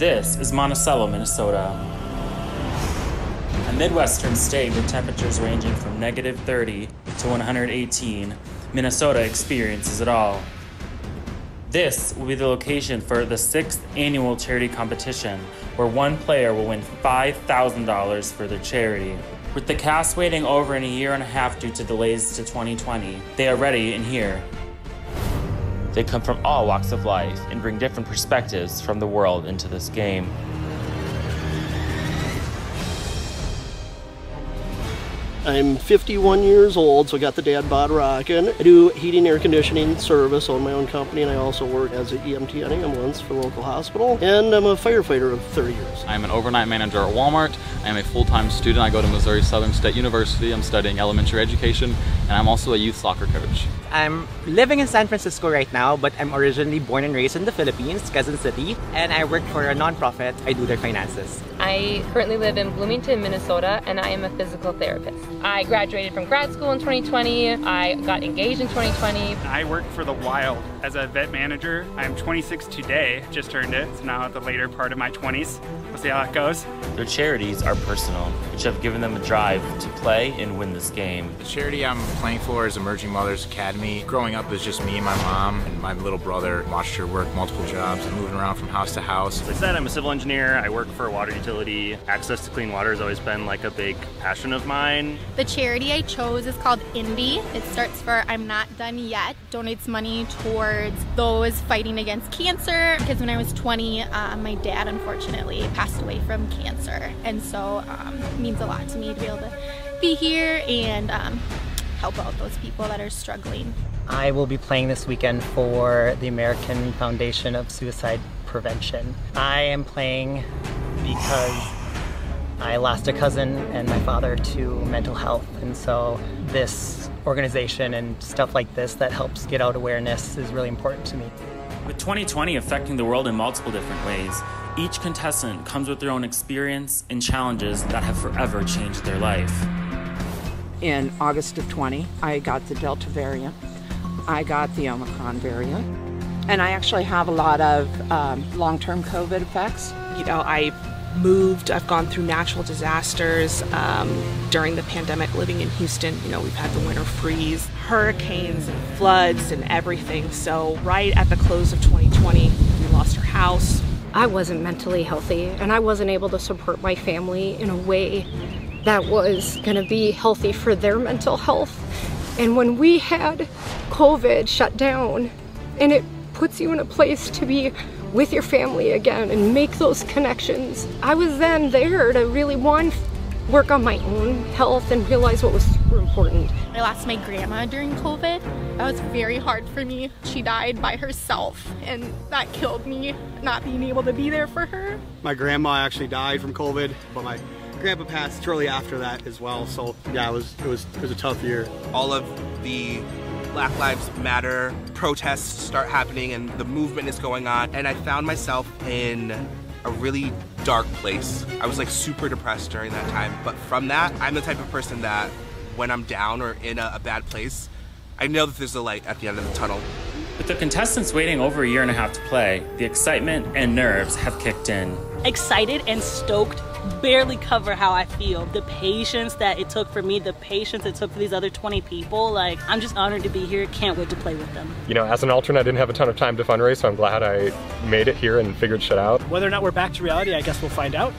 This is Monticello, Minnesota. A Midwestern state with temperatures ranging from -30 to 118, Minnesota experiences it all. This will be the location for the 6th annual charity competition, where one player will win $5,000 for their charity. With the cast waiting over in a year and a half due to delays to 2020, they are ready and here. They come from all walks of life and bring different perspectives from the world into this game. I'm 51 years old, so I got the dad bod rockin'. I do heating, air conditioning service, own my own company, and I also work as an EMT on ambulance for the local hospital. And I'm a firefighter of 30 years. I'm an overnight manager at Walmart. I'm a full-time student. I go to Missouri Southern State University. I'm studying elementary education, and I'm also a youth soccer coach. I'm living in San Francisco right now, but I'm originally born and raised in the Philippines, Quezon City, and I work for a nonprofit. I do their finances. I currently live in Bloomington, Minnesota, and I am a physical therapist. I graduated from grad school in 2020. I got engaged in 2020. I work for the Wild as a vet manager. I'm 26 today, just turned it, so now at the later part of my 20s. We'll see how that goes. Their charities are personal, which have given them a drive to play and win this game. The charity I'm playing for is Emerging Mothers Academy. Growing up, it was just me and my mom and my little brother. Watched her work multiple jobs and moving around from house to house. As I said, I'm a civil engineer. I work for a water utility. Access to clean water has always been like a big passion of mine. The charity I chose is called Indie. It starts for I'm Not Done Yet. Donates money towards those fighting against cancer. Because when I was 20, my dad unfortunately passed away from cancer. And so it means a lot to me to be able to be here and help out those people that are struggling. I will be playing this weekend for the American Foundation of Suicide Prevention. I am playing because I lost a cousin and my father to mental health, and so this organization and stuff like this that helps get out awareness is really important to me. With 2020 affecting the world in multiple different ways, each contestant comes with their own experience and challenges that have forever changed their life. In August of 20, I got the Delta variant. I got the Omicron variant. And I actually have a lot of long-term COVID effects. You know, I've gone through natural disasters during the pandemic living in Houston. You know, we've had the winter freeze, hurricanes and floods and everything. So right at the close of 2020, we lost our house. I wasn't mentally healthy and I wasn't able to support my family in a way that was gonna be healthy for their mental health. And when we had COVID shut down, and it puts you in a place to be with your family again and make those connections, I was then there to really work on my own health and realize what was super important. I lost my grandma during COVID. That was very hard for me. She died by herself, and that killed me, not being able to be there for her. My grandma actually died from COVID, but my grandpa passed shortly after that as well. So yeah, it was a tough year. All of the Black Lives Matter protests start happening and the movement is going on, and I found myself in a really dark place. I was like super depressed during that time, but from that, I'm the type of person that when I'm down or in a bad place, I know that there's a light at the end of the tunnel. With the contestants waiting over a year and a half to play, the excitement and nerves have kicked in. Excited and stoked barely cover how I feel. The patience that it took for me, the patience it took for these other 20 people, like, I'm just honored to be here. Can't wait to play with them. You know, as an alternate, I didn't have a ton of time to fundraise, so I'm glad I made it here and figured shit out. Whether or not we're back to reality, I guess we'll find out,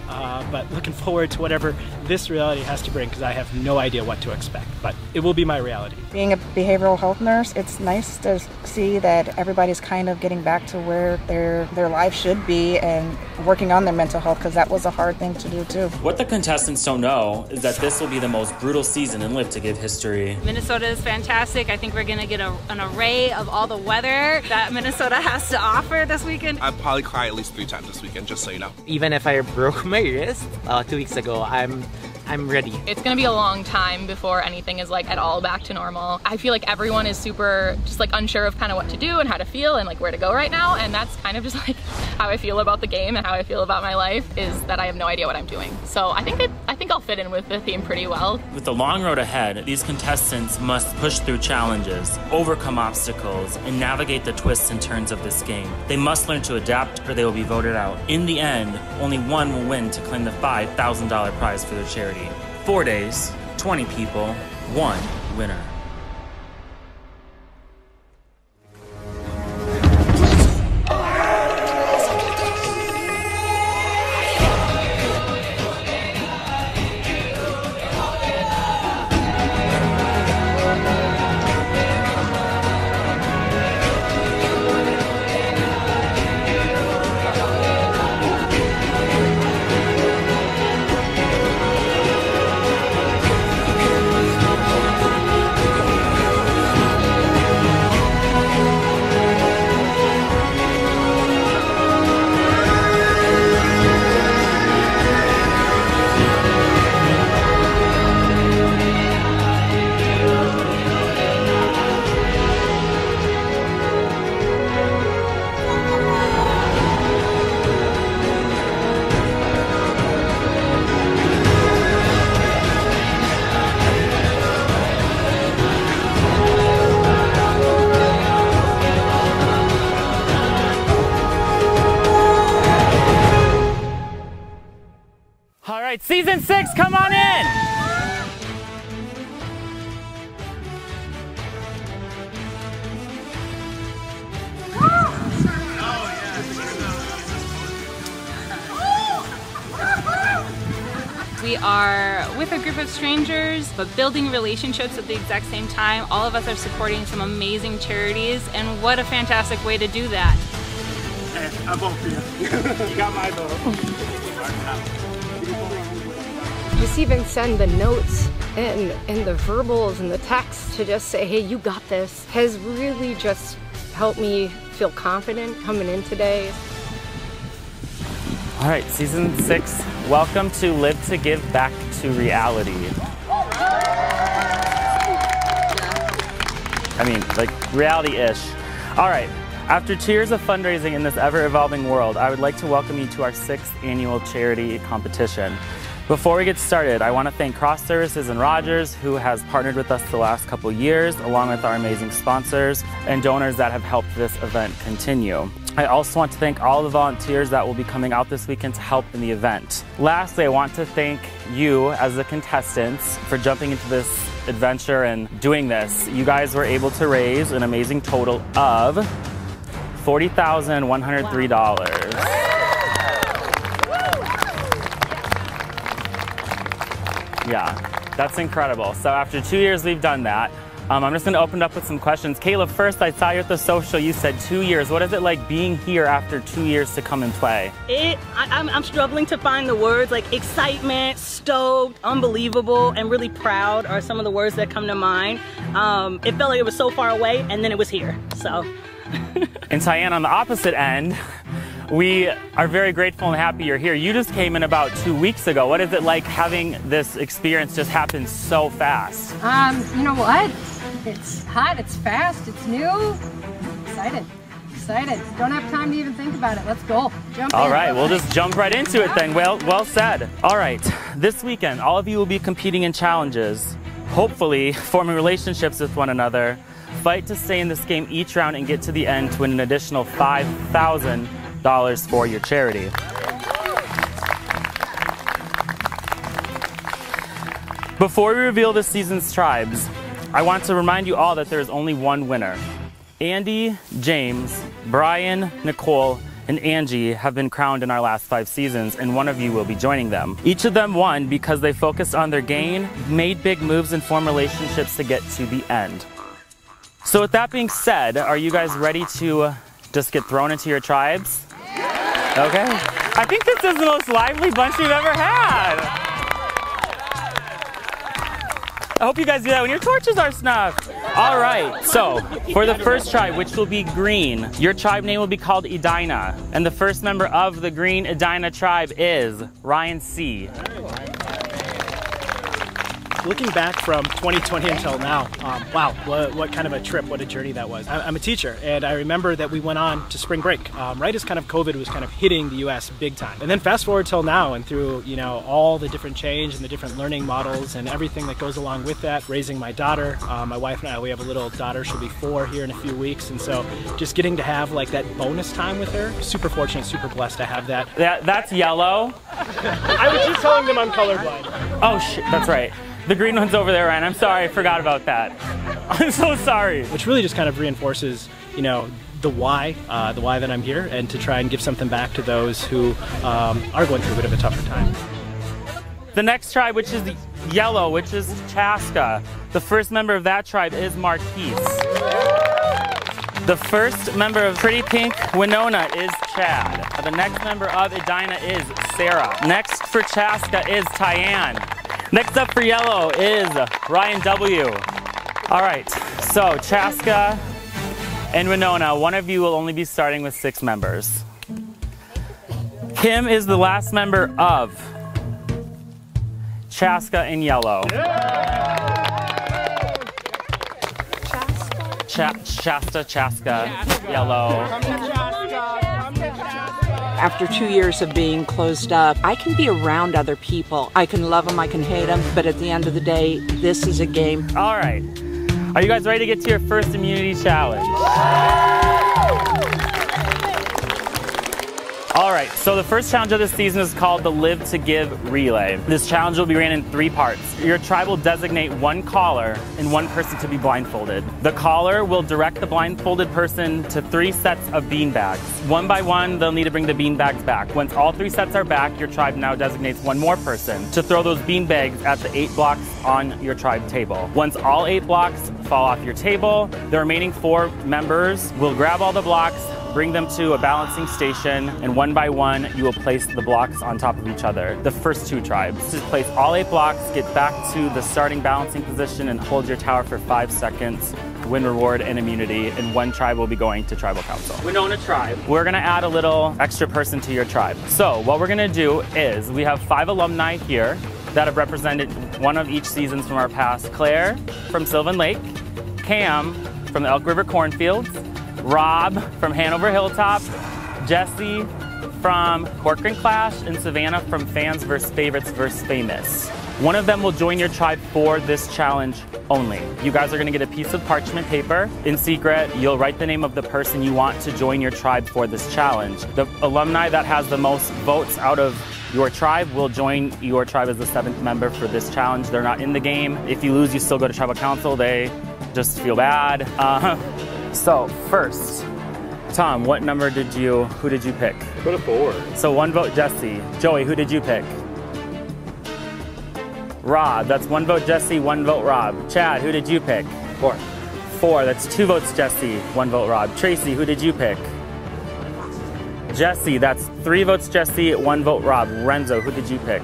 but looking forward to whatever this reality has to bring, because I have no idea what to expect, but it will be my reality. Being a behavioral health nurse, it's nice to see that everybody's kind of getting back to where their life should be and working on their mental health, because that was a hard thing to do too. What the contestants don't know is that this will be the most brutal season in Live to Give history. Minnesota is fantastic. I think we're gonna get an array of all the weather that Minnesota has to offer this weekend. I'll probably cry at least 3 times this weekend, just so you know. Even if I broke my wrist 2 weeks ago, I'm ready. It's gonna be a long time before anything is like at all back to normal. I feel like everyone is super just like unsure of kind of what to do and how to feel and like where to go right now, and that's kind of just like how I feel about the game and how I feel about my life, is that I have no idea what I'm doing. So I think think I'll fit in with the theme pretty well. With the long road ahead, these contestants must push through challenges, overcome obstacles, and navigate the twists and turns of this game. They must learn to adapt or they will be voted out. In the end, only one will win to claim the $5,000 prize for their charity. 4 days, 20 people, 1 winner. All right, season 6, come on in. We are with a group of strangers, but building relationships at the exact same time. All of us are supporting some amazing charities, and what a fantastic way to do that. Hey, I vote for you. You got my vote. Just even send the notes and the verbals and the text to just say, hey, you got this, has really just helped me feel confident coming in today. All right, season 6, welcome to Live to Give Back to Reality. I mean, like reality-ish. All right, after 2 years of fundraising in this ever-evolving world, I would like to welcome you to our 6th annual charity competition. Before we get started, I want to thank Cross Services and Rogers, who has partnered with us the last couple years, along with our amazing sponsors and donors that have helped this event continue. I also want to thank all the volunteers that will be coming out this weekend to help in the event. Lastly, I want to thank you as the contestants for jumping into this adventure and doing this. You guys were able to raise an amazing total of $40,103. Yeah, that's incredible. So after 2 years, we've done that. I'm just going to open up with some questions. Kayla, first, I saw you at the social. You said 2 years. What is it like being here after 2 years to come and play? I'm struggling to find the words, like excitement, stoked, unbelievable, and really proud are some of the words that come to mind. It felt like it was so far away, and then it was here, so. And Tyann, on the opposite end, we are very grateful and happy you're here. You just came in about 2 weeks ago. What is it like having this experience just happen so fast? You know what? It's hot, it's fast, it's new. Excited. Don't have time to even think about it. Let's go. Jump in. All right, we'll just jump right into it then. Well said. All right, this weekend, all of you will be competing in challenges, hopefully forming relationships with one another, fight to stay in this game each round and get to the end to win an additional $5,000 for your charity. Before we reveal this season's tribes, I want to remind you all that there is only one winner. Andy, James, Brian, Nicole, and Angie have been crowned in our last 5 seasons, and one of you will be joining them. Each of them won because they focused on their game, made big moves, and formed relationships to get to the end. So with that being said, are you guys ready to just get thrown into your tribes? Okay. I think this is the most lively bunch we've ever had. I hope you guys do that when your torches are snuffed. All right, so for the first tribe, which will be green, your tribe name will be called Edina. And the first member of the green Edina tribe is Ryan C. Looking back from 2020 until now, wow, what kind of a trip, what a journey that was. I'm a teacher, and I remember that we went on to spring break, right as kind of COVID was kind of hitting the US big time. And then fast forward till now, and through, you know, all the different change and the different learning models and everything that goes along with that, raising my daughter, my wife and I, we have a little daughter, she'll be 4 here in a few weeks, and so just getting to have like that bonus time with her, super fortunate, super blessed to have that. That's yellow. I was just telling them I'm colorblind. Oh shit, that's right. The green one's over there, Ryan. I'm sorry, I forgot about that. I'm so sorry. Which really just kind of reinforces, you know, the why that I'm here, and to try and give something back to those who are going through a bit of a tougher time. The next tribe, which is yellow, which is Chaska. The first member of that tribe is Marquise. The first member of Pretty Pink Winona is Chad. The next member of Edina is Sarah. Next for Chaska is Tyann. Next up for yellow is Ryan W. All right, so Chaska and Winona, one of you will only be starting with 6 members. Kim is the last member of Chaska in yellow. Chaska, yellow. After 2 years of being closed up, I can be around other people. I can love them, I can hate them, but at the end of the day, this is a game. All right. Are you guys ready to get to your first immunity challenge? All right, so the first challenge of this season is called the Live to Give Relay. This challenge will be ran in 3 parts. Your tribe will designate 1 caller and 1 person to be blindfolded. The caller will direct the blindfolded person to 3 sets of beanbags. One by one, they'll need to bring the beanbags back. Once all 3 sets are back, your tribe now designates 1 more person to throw those beanbags at the 8 blocks on your tribe table. Once all 8 blocks fall off your table, the remaining 4 members will grab all the blocks, bring them to a balancing station, and one by one, you will place the blocks on top of each other. The first 2 tribes. Just place all 8 blocks, get back to the starting balancing position, and hold your tower for 5 seconds. Win reward and immunity, and 1 tribe will be going to tribal council. Winona tribe. We're gonna add a little extra person to your tribe. So what we're gonna do is, we have 5 alumni here that have represented one of each seasons from our past. Claire from Sylvan Lake, Cam from the Elk River Cornfields, Rob from Hanover Hilltop, Jesse from Corcoran Clash, and Savannah from Fans vs. Favorites vs. Famous. One of them will join your tribe for this challenge only. You guys are gonna get a piece of parchment paper. In secret, you'll write the name of the person you want to join your tribe for this challenge. The alumni that has the most votes out of your tribe will join your tribe as the 7th member for this challenge. They're not in the game. If you lose, you still go to tribal council. They just feel bad. So first, Tom, what number who did you pick? I put a 4. So 1 vote Jesse. Joey, who did you pick? Rob, that's 1 vote Jesse, 1 vote Rob. Chad, who did you pick? 4. 4, that's 2 votes Jesse, 1 vote Rob. Tracy, who did you pick? Jesse, that's 3 votes Jesse, 1 vote Rob. Renzo, who did you pick?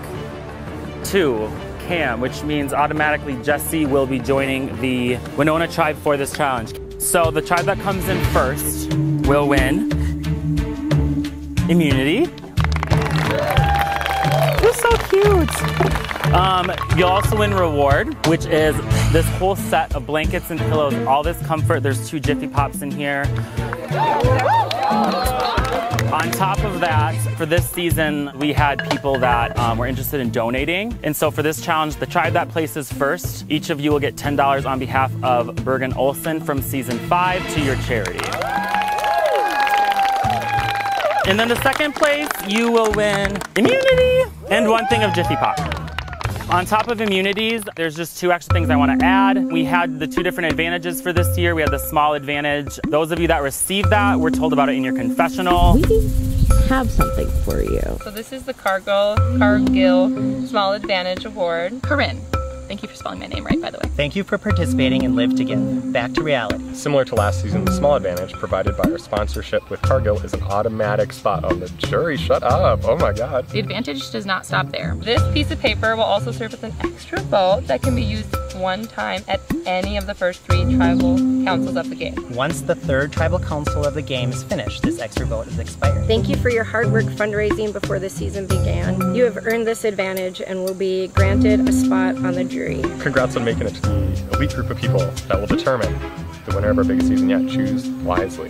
2. Cam, which means automatically Jesse will be joining the Winona tribe for this challenge. So the tribe that comes in first will win immunity. You're so cute. You'll also win reward, which is this whole set of blankets and pillows, all this comfort. There's 2 Jiffy Pops in here. On top of that, for this season, we had people that were interested in donating. And so for this challenge, the tribe that places first, each of you will get $10 on behalf of Bergen Olsen from season 5 to your charity. And then the second place, you will win immunity and 1 thing of Jiffy Pop. On top of immunities, there's just 2 extra things I want to add. We had the 2 different advantages for this year. We had the small advantage. Those of you that received that were told about it in your confessional. We have something for you. So this is the Cargill Small Advantage Award. Corinne. Thank you for spelling my name right, by the way. Thank you for participating in Live to Give. Back to reality. Similar to last season, the small advantage provided by our sponsorship with Cargill is an automatic spot on the jury. Shut up. Oh my God. The advantage does not stop there. This piece of paper will also serve as an extra vote that can be used one time at any of the first 3 tribal councils of the game. Once the 3rd tribal council of the game is finished, this extra vote is expired. Thank you for your hard work fundraising before the season began. You have earned this advantage and will be granted a spot on the jury. Congrats on making it to the elite group of people that will determine the winner of our biggest season yet. Choose wisely.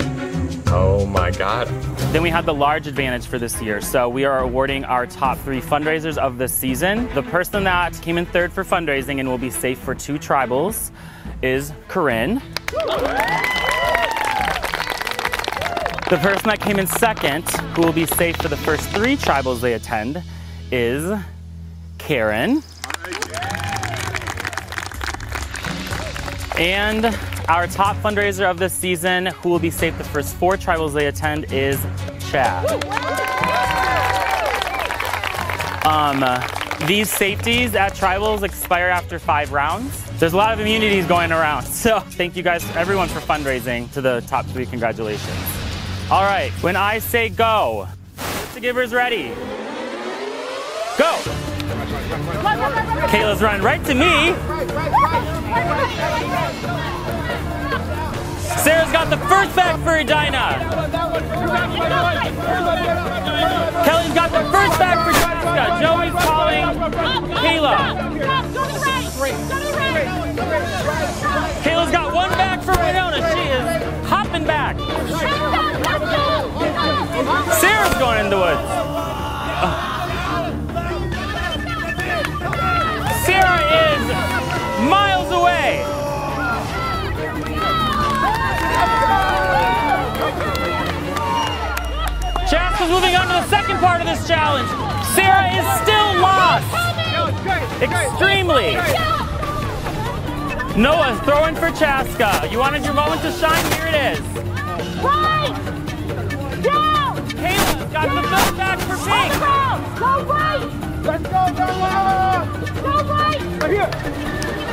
Oh my God. Then we had the large advantage for this year. So we are awarding our top 3 fundraisers of the season. The person that came in 3rd for fundraising and will be safe for 2 tribals is Corinne. The person that came in 2nd, who will be safe for the first 3 tribals they attend, is Karen. And our top fundraiser of this season, who will be safe the first 4 tribals they attend, is Chad. These safeties at tribals expire after 5 rounds. There's a lot of immunities going around, so thank you guys, everyone, for fundraising. To the top 3, congratulations. All right, when I say go, the givers ready. Go! Kayla's running right to me. Sarah's got the first back for Edina. Kelly's got the first back for Jessica. Joey's calling Kayla. Kayla's got 1 back for Winona. She is hopping back. Sarah's going in the woods. Sarah is miles away. Chaska's moving on to the second part of this challenge. Sarah is still lost. Extremely. Noah's throwing for Chaska. You wanted your moment to shine? Here it is. Right! Down! Kayla's got the 3rd back for Pink. Go right! Let's go, Noah! Go right! Right here!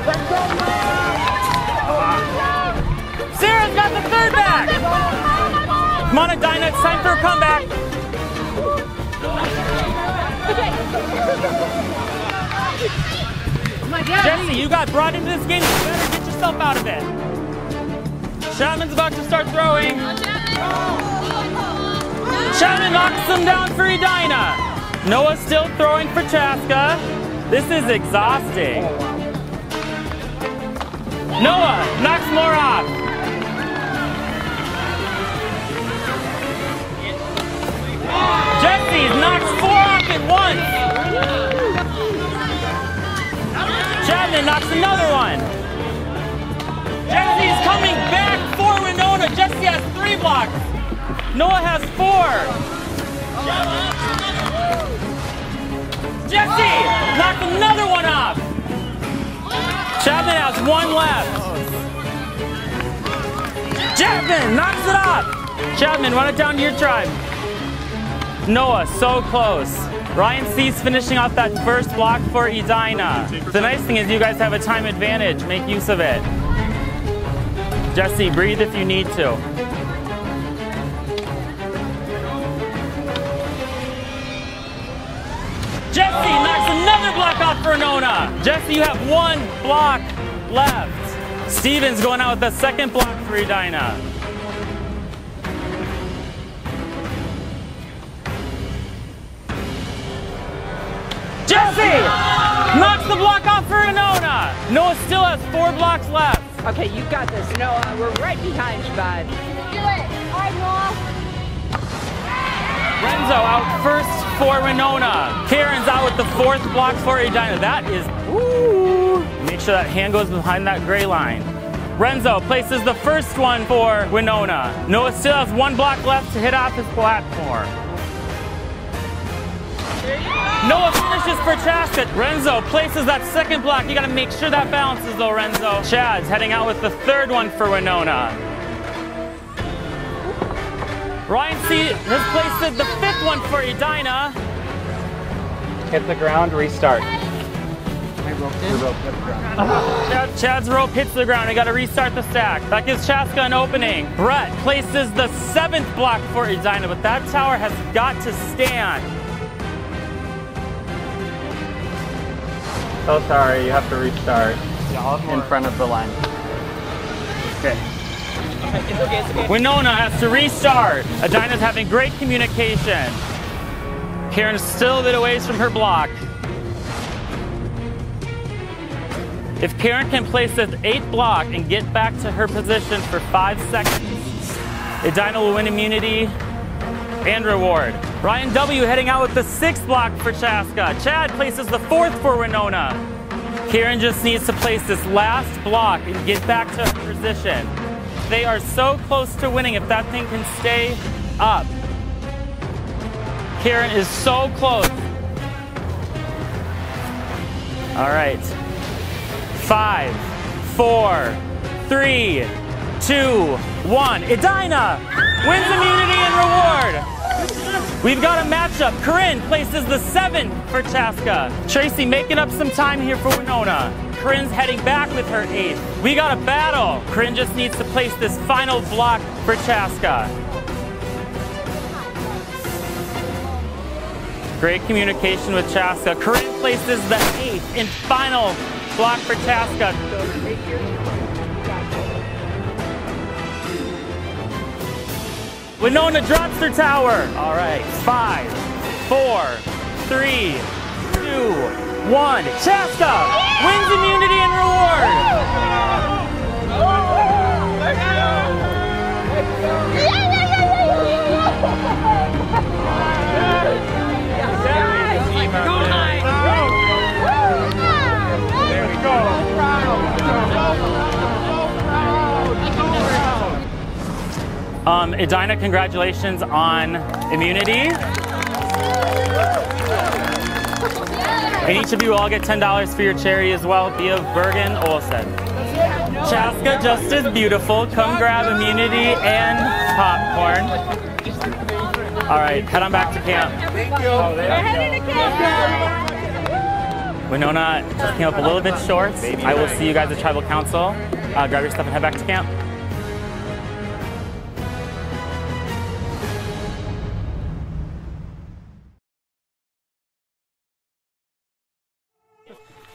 Let's go, Noah! Sarah's got the 3rd back. Come on, Edina, it's time for a comeback. Jesse, you got brought into this game. You better get yourself out of it. Chapman's about to start throwing. Chapman knocks him down for Edina. Noah's still throwing for Chaska. This is exhausting. Noah knocks more off. Jesse knocks 4 off at once. Chapman knocks another one. Jesse's coming back for Winona. Jesse has 3 blocks. Noah has 4. Jesse knocks another one off. Chapman has 1 left. Chapman knocks it off. Chapman, run it down to your tribe. Noah, so close. Ryan C's finishing off that first block for Edina. The nice thing is you guys have a time advantage. Make use of it. Jesse, breathe if you need to. Jesse knocks another block off for Nona. Jesse, you have 1 block left. Steven's going out with the 2nd block for Edina. Jesse knocks the block off for Nona. Noah still has 4 blocks left. Okay, you got this, Noah. We're right behind you, bud. Do it. All right, Noah. Renzo out first for Winona. Karen's out with the 4th block for Edina. That is, ooh. Make sure that hand goes behind that gray line. Renzo places the first one for Winona. Noah still has 1 block left to hit off his platform. Noah finishes for Chaska. Renzo places that 2nd block. You gotta make sure that balances though, Renzo. Chad's heading out with the 3rd one for Winona. Ryan C has placed the 5th one for Edina. Hit the ground, restart. Chad's rope hits the ground. I gotta restart the stack. That gives Chaska an opening. Brett places the 7th block for Edina, but that tower has got to stand. So sorry, you have to restart. in front of the line. Okay. It's okay, it's okay. Winona has to restart. Adina's having great communication. Karen's still a bit away from her block. If Karen can place this 8th block and get back to her position for 5 seconds, Adina will win immunity and reward. Ryan W. heading out with the 6th block for Chaska. Chad places the 4th for Winona. Karen just needs to place this last block and get back to her position. They are so close to winning if that thing can stay up. Karen is so close. All right. 5, 4, 3, 2, 1. Edina wins immunity and reward. We've got a matchup. Corinne places the 7th for Chaska. Tracy making up some time here for Winona. Corinne's heading back with her 8th. We got a battle. Corinne just needs to place this final block for Chaska. Great communication with Chaska. Corinne places the 8th and final block for Chaska. Winona drops her tower. All right, 5, 4, 3, 2, 1. Chaska wins immunity and Edina, congratulations on immunity. And each of you all get $10 for your charity as well via Bergen Olsen. Chaska, just as beautiful. Come grab immunity and popcorn. All right, head on back to camp. Thank you. We're heading to camp. Winona just came up a little bit short. I will see you guys at Tribal Council. Grab your stuff and head back to camp.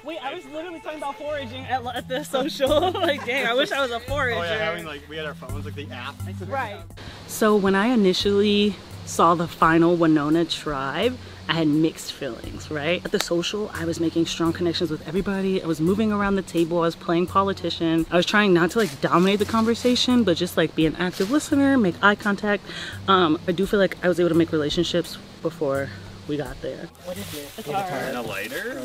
Wait, I was literally talking about foraging at the social. Like, dang, I wish I was a forager. Oh yeah, having we had our phones, like the app. Right. So when I initially saw the final Winona tribe, I had mixed feelings, right? At the social, I was making strong connections with everybody. I was moving around the table. I was playing politician. I was trying not to like dominate the conversation, but just like be an active listener, make eye contact. I do feel like I was able to make relationships before we got there. What is it? A guitar. And a lighter?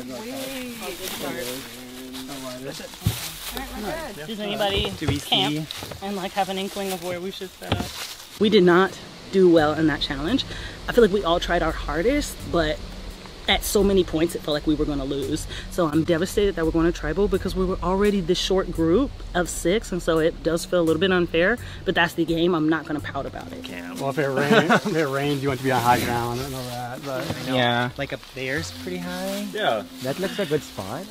Does anybody camp and like have an inkling of where we should set up? We did not do well in that challenge. I feel like we all tried our hardest, but at so many points it felt like we were going to lose. So I'm devastated that we're going to tribal because we were already this short group of 6, and so it does feel a little bit unfair, but that's the game. I'm not going to pout about it. Well, if it rains, you want to be on high ground. I don't know that, but yeah, like up there's pretty high. Yeah, that looks a good spot.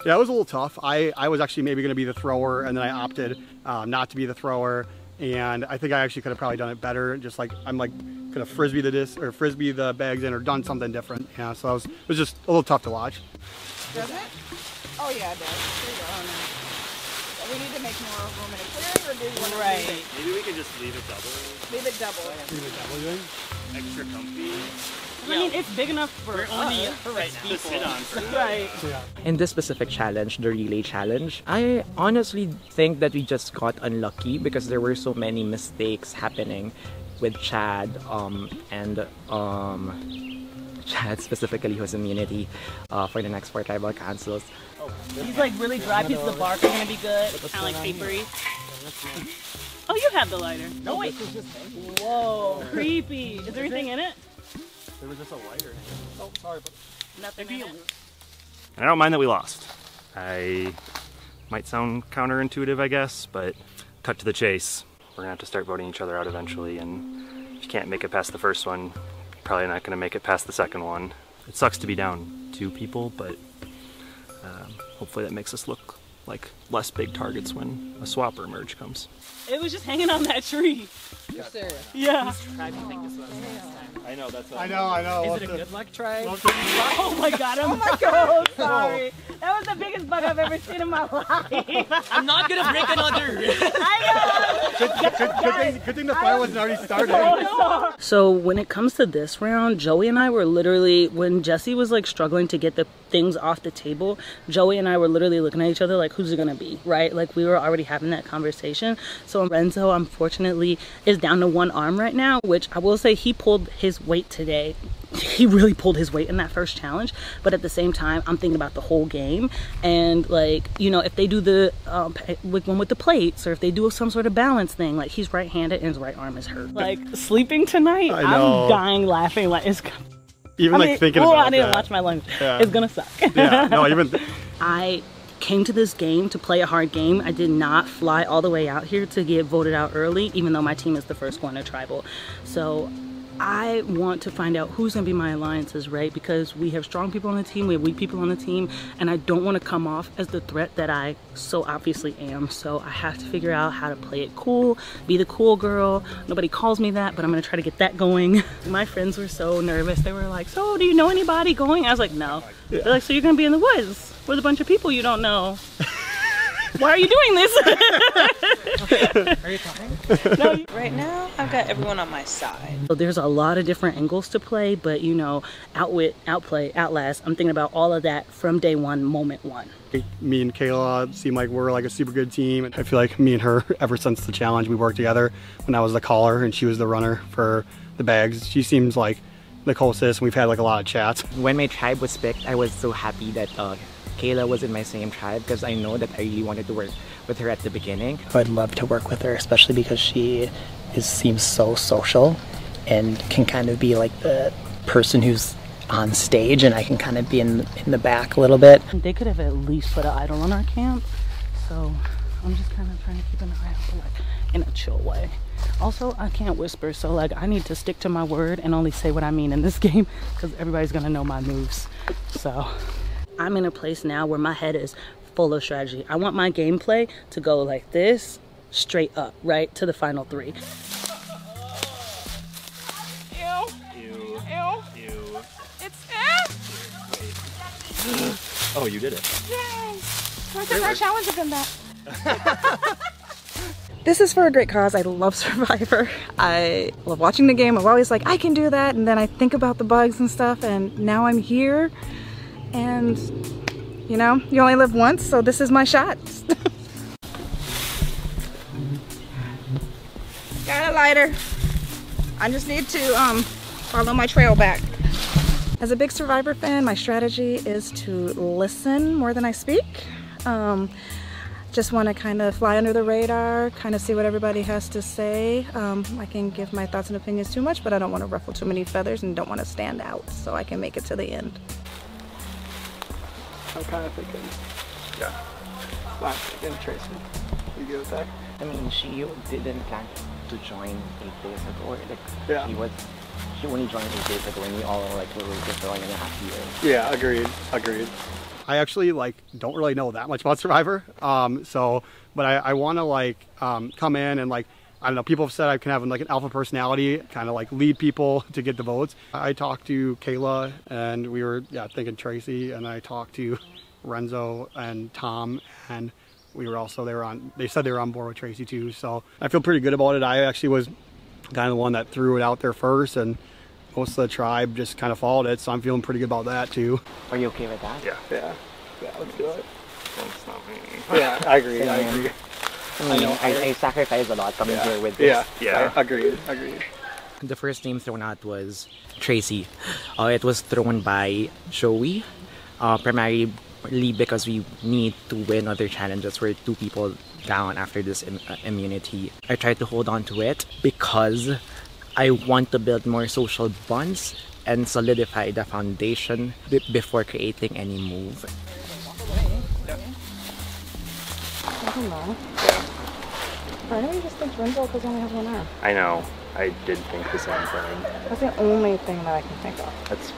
Yeah, it was a little tough. I was actually maybe going to be the thrower, and then I opted not to be the thrower. And I think I actually could have probably done it better. Just like I'm like could have frisbee the disc or frisbee the bags in or done something different. Yeah, so it was just a little tough to watch. Does it? Oh yeah, it does. There you go. Oh, no. We need to make more room in a clearing, or do you want to leave it? Maybe we can just leave it double. Leave it double. Leave it double, you think? Extra comfy. I mean, it's big enough for only for right now. To sit on. Right. Yeah. In this specific challenge, the relay challenge, I honestly think that we just got unlucky because there were so many mistakes happening with Chad and Chad specifically, whose immunity for the next 4 tribal councils. He's like really dry pieces of bark are gonna be good. Kind of like papery. Oh, you have the lighter. No, wait. Whoa, creepy. Is there anything in it? There was just a lighter. Oh, sorry, but nothing in it. I don't mind that we lost. I might sound counterintuitive, I guess, but cut to the chase. We're gonna have to start voting each other out eventually, and if you can't make it past the first one, you're probably not gonna make it past the second one. It sucks to be down 2 people, but hopefully that makes us look like less big targets when a swapper merge comes. It was just hanging on that tree. You're serious? Yeah. I I know, that's what I know. Is it a good luck tribe? Oh my god, I'm so sorry. That was the biggest bug I've ever seen in my life. I'm not gonna break another. Good thing the fire wasn't already started. So when it comes to this round, Joey and I were literally, when Jesse was like struggling to get the things off the table, Joey and I were literally looking at each other like, who's it gonna be, right? Like we were already having that conversation. So Renzo, unfortunately, is down to one arm right now, which I will say he pulled his weight today. He really pulled his weight in that first challenge, but at the same time I'm thinking about the whole game, and like, you know, if they do the one with the plates, or if they do some sort of balance thing, like he's right-handed and his right arm is hurt. Like sleeping tonight, I'm dying laughing. Like it's even like thinking about I didn't watch my lunch. Yeah. It's gonna suck. Yeah, no, even I came to this game to play a hard game. I did not fly all the way out here to get voted out early, even though my team is the first one to tribal. So I want to find out who's gonna be my alliances, right? Because we have strong people on the team, we have weak people on the team, and I don't want to come off as the threat that I so obviously am. So I have to figure out how to play it cool, be the cool girl. Nobody calls me that, but I'm gonna try to get that going. My friends were so nervous. They were like, so do you know anybody going? I was like, no. They're like, so you're gonna be in the woods with a bunch of people you don't know. Why are you doing this? Are you talking? No. Right now, I've got everyone on my side. So there's a lot of different angles to play, but you know, outwit, outplay, outlast. I'm thinking about all of that from day one, moment one. Me and Kayla seem like we're like a super good team. I feel like me and her, ever since the challenge, we worked together. When I was the caller and she was the runner for the bags, she seems like the closest. We've had like a lot of chats. When my tribe was picked, I was so happy that Kayla was in my same tribe, because I know that I really wanted to work with her at the beginning. I'd love to work with her, especially because she seems so social and can kind of be like the person who's on stage, and I can kind of be in the back a little bit. They could have at least put an idol on our camp, so I'm just kind of trying to keep an eye out for like in a chill way. Also, I can't whisper, so like I need to stick to my word and only say what I mean in this game, because everybody's gonna know my moves. So I'm in a place now where my head is full of strategy. I want my gameplay to go like this, straight up, right to the final three. Oh, you did it. Yay! My first challenge has been that. This is for a great cause. I love Survivor. I love watching the game. I'm always like, I can do that. And then I think about the bugs and stuff, and now I'm here. And, you know, you only live once, so this is my shot. Got a lighter. I just need to follow my trail back. As a big Survivor fan, my strategy is to listen more than I speak. Just want to kind of fly under the radar, kind of see what everybody has to say. I can give my thoughts and opinions too much, but I don't want to ruffle too many feathers and don't want to stand out, so I can make it to the end. I'm kind of thinking, yeah, last again, Tracy. You good with that? I mean, she didn't plan to join 8 days ago. Like, yeah. She only joined 8 days ago, and we all like were just for like a half year. Yeah, agreed. I actually like don't really know that much about Survivor, but I want to like come in and like, I don't know, people have said I can have like an alpha personality, kind of like lead people to get the votes. I talked to Kayla, and we were thinking Tracy, and I talked to Renzo and Tom, and they said they were on board with Tracy too, so I feel pretty good about it. I actually was kind of the one that threw it out there first, and most of the tribe just kind of followed it, so I'm feeling pretty good about that too. Are you okay with that? Yeah, let's do it. That's not me. Yeah, I agree. I sacrificed a lot coming here with this. Yeah. Agreed. The first name thrown out was Tracy. It was thrown by Joey, primarily because we need to win other challenges. We're 2 people down after this immunity. I tried to hold on to it because I want to build more social bonds and solidify the foundation before creating any move. I don't know. Why don't you just think Renzo because he only has 1 arm? I know. I did think the same thing. That's the only thing that I can think of. That's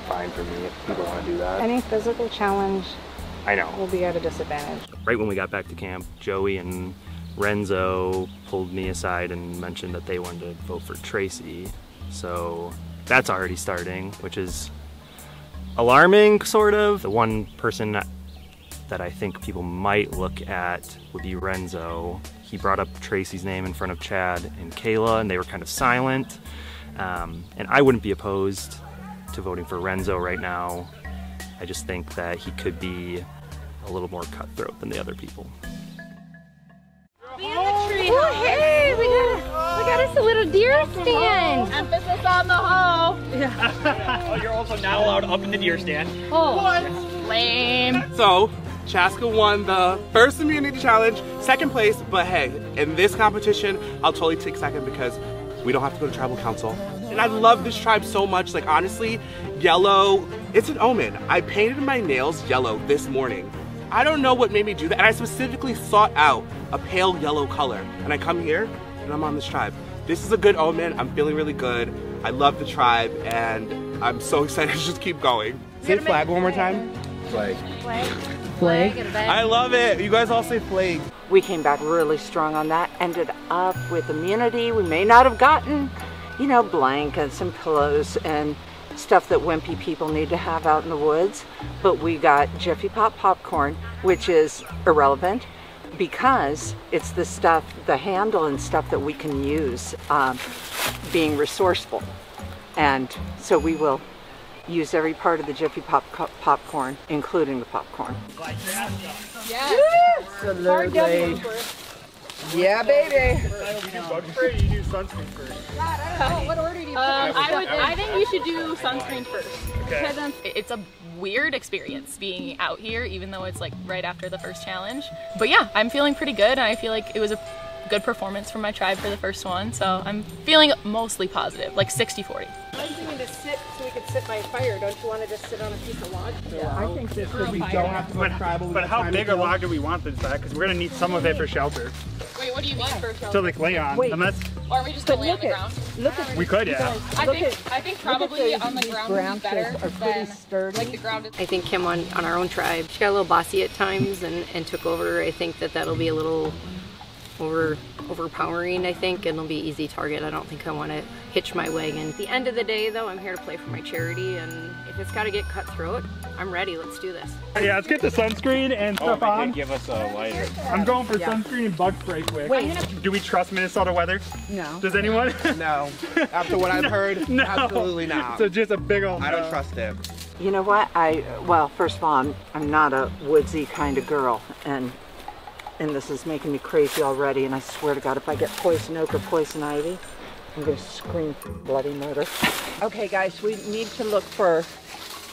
fine for me if people want to do that. Any physical challenge I know. will be at a disadvantage. Right when we got back to camp, Joey and Renzo pulled me aside and mentioned that they wanted to vote for Tracy. So that's already starting, which is alarming, sort of. The one person that I think people might look at would be Renzo. He brought up Tracy's name in front of Chad and Kayla, and they were kind of silent. And I wouldn't be opposed to voting for Renzo right now. I just think that he could be a little more cutthroat than the other people. Be in the tree. Oh, hey, we got us a little deer stand. Emphasis on the hoe. Yeah. Oh, you're also not allowed up in the deer stand. Oh, what? Lame. So, Chaska won the first immunity challenge, second place, but hey, in this competition, I'll totally take second because we don't have to go to tribal council. And I love this tribe so much, like honestly, yellow, it's an omen. I painted my nails yellow this morning. I don't know what made me do that, and I specifically sought out a pale yellow color. And I come here, and I'm on this tribe. This is a good omen, I'm feeling really good. I love the tribe, and I'm so excited to just keep going. Say flag one more time. Flag. Flag. I love it. You guys all say flag. We came back really strong on that, ended up with immunity. We may not have gotten, you know, blankets and pillows and stuff that wimpy people need to have out in the woods, but we got Jiffy Pop popcorn, which is irrelevant because it's the stuff, the handle and stuff that we can use being resourceful. And so we will use every part of the Jiffy Pop popcorn, including the popcorn. Yes. Absolutely. Yeah, baby. Bug spray, you do sunscreen first. What order do you put I think you should do sunscreen first. Okay. Because it's a weird experience being out here, even though it's like right after the first challenge. But yeah, I'm feeling pretty good, and I feel like it was a good performance from my tribe for the first one, so I'm feeling mostly positive, like 60-40. I'm thinking to sit so we could sit by a fire. Don't you want to just sit on a piece of log? Yeah, I think this But would we don't have to go tribal. But how big a log do we want this at? Because we're going to need some of it for shelter. Wait, what do you mean for shelter? To like lay on. Wait. Unless Or are we just gonna lay on the ground? Look at we could, yeah. I think probably on the ground would be better are pretty than sturdy. like the ground is. I think Kim on our own tribe, she got a little bossy at times and took over. I think that'll be a little overpowering, I think, and it'll be an easy target. I don't think I want to hitch my wagon. At the end of the day, though, I'm here to play for my charity, and if it's got to get cutthroat, I'm ready. Let's do this. Yeah, let's get the sunscreen and stuff on. Give us a lighter. I'm going for sunscreen and bug spray quick. Wait. Do we trust Minnesota weather? No. Does anyone? No. After what I've heard, No. absolutely not. So just a big old. I don't trust it. You know what? Well, first of all, I'm not a woodsy kind of girl, and this is making me crazy already, and I swear to God, if I get poison oak or poison ivy, I'm gonna scream bloody murder. Okay, guys, we need to look for,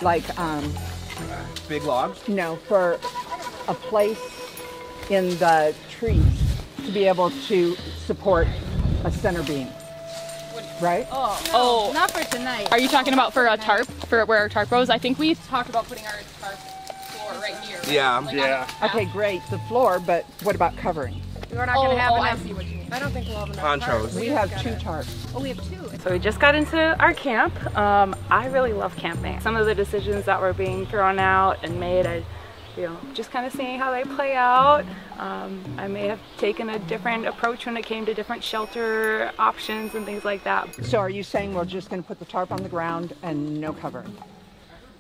like, big logs? No, for a place in the trees to be able to support a center beam. Right? Oh, not for tonight. Are you talking about for a tarp, for where our tarp goes? I think we talked about putting our tarp floor right here. Yeah. Like Yeah. Okay, great, the floor, but what about covering? We're not going to have I enough. see what you mean. I don't think we'll have enough. Ponchos. We have 2 tarps. Oh, we have 2. So we just got into our camp. I really love camping. Some of the decisions that were being thrown out and made, just kind of seeing how they play out. I may have taken a different approach when it came to different shelter options and things like that. So are you saying we're just going to put the tarp on the ground and no covering?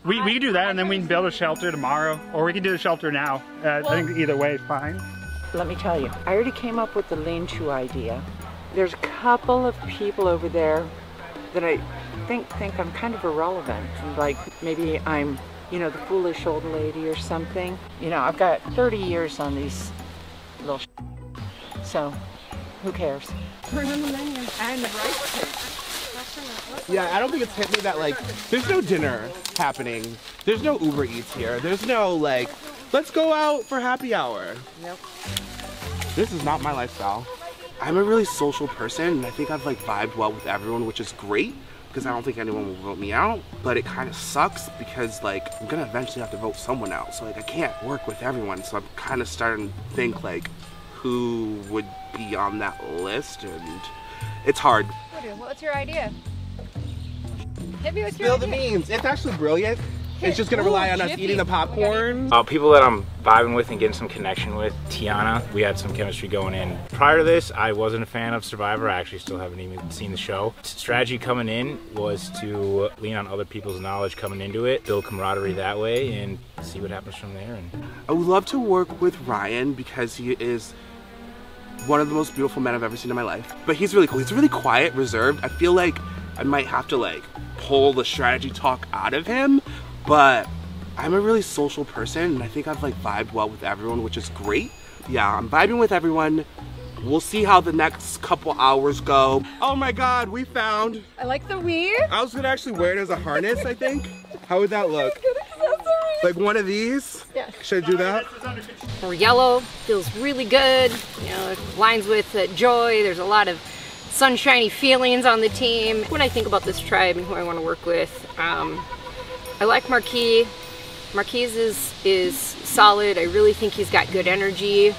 We can do that, and then we can build a shelter tomorrow, or we can do the shelter now. I think either way is fine. Let me tell you, I already came up with the lean-to idea. There's a couple of people over there that I think I'm kind of irrelevant. Like maybe I'm, the foolish old lady or something. I've got 30 years on these little so who cares? We're on the menu. And the rice. Yeah, I don't think it's hit me that, like, there's no dinner happening. There's no Uber Eats here. There's no, like, let's go out for happy hour. Nope. This is not my lifestyle. I'm a really social person, and I think I've, like, vibed well with everyone, which is great, because I don't think anyone will vote me out. But it kind of sucks because, like, I'm gonna eventually have to vote someone out. So, like, I can't work with everyone. So I'm kind of starting to think, like, who would be on that list, and it's hard. What's your idea? Hit me with your Spill the beans. It's actually brilliant. it's just gonna rely on us eating the popcorn. People that I'm vibing with and getting some connection with. Tiana, we had some chemistry going in. Prior to this, I wasn't a fan of Survivor. I actually still haven't even seen the show. Strategy coming in was to lean on other people's knowledge coming into it, build camaraderie that way, and see what happens from there. And I would love to work with Ryan because he is one of the most beautiful men I've ever seen in my life. But he's really cool. He's really quiet, reserved. I feel like I might have to like pull the strategy talk out of him, but I'm a really social person and I think I've like vibed well with everyone, which is great. Yeah, I'm vibing with everyone. We'll see how the next couple hours go. Oh my God, we found. I like the weave. I was gonna actually wear it as a harness, I think. How would that look? Like one of these? Yeah. Should I do that? We're yellow, feels really good. You know, it lines with joy. There's a lot of sunshiny feelings on the team. When I think about this tribe and who I want to work with, I like Marquis. Marquis is solid. I really think he's got good energy.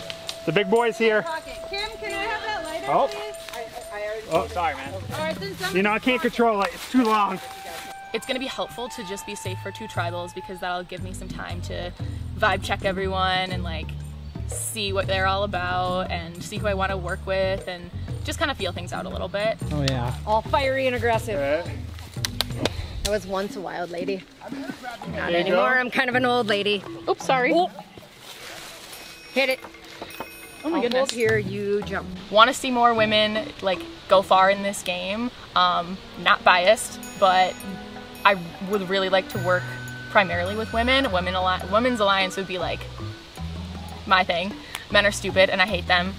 The big boy's here. Kim, can I have that lighter, Oh. please? Oh, sorry, man. All right, then You know, I can't control it. It's too long. It's gonna be helpful to just be safe for 2 tribals because that'll give me some time to vibe check everyone and like see what they're all about and see who I want to work with and just kind of feel things out a little bit. Oh yeah. All fiery and aggressive. I was once a wild lady. Not anymore, I'm kind of an old lady. Oops, sorry. Oh. Hit it. Oh my I'll goodness. hold here, you jump. Want to see more women like go far in this game. Not biased, but I would really like to work primarily with women. Women's Alliance would be like my thing. Men are stupid and I hate them,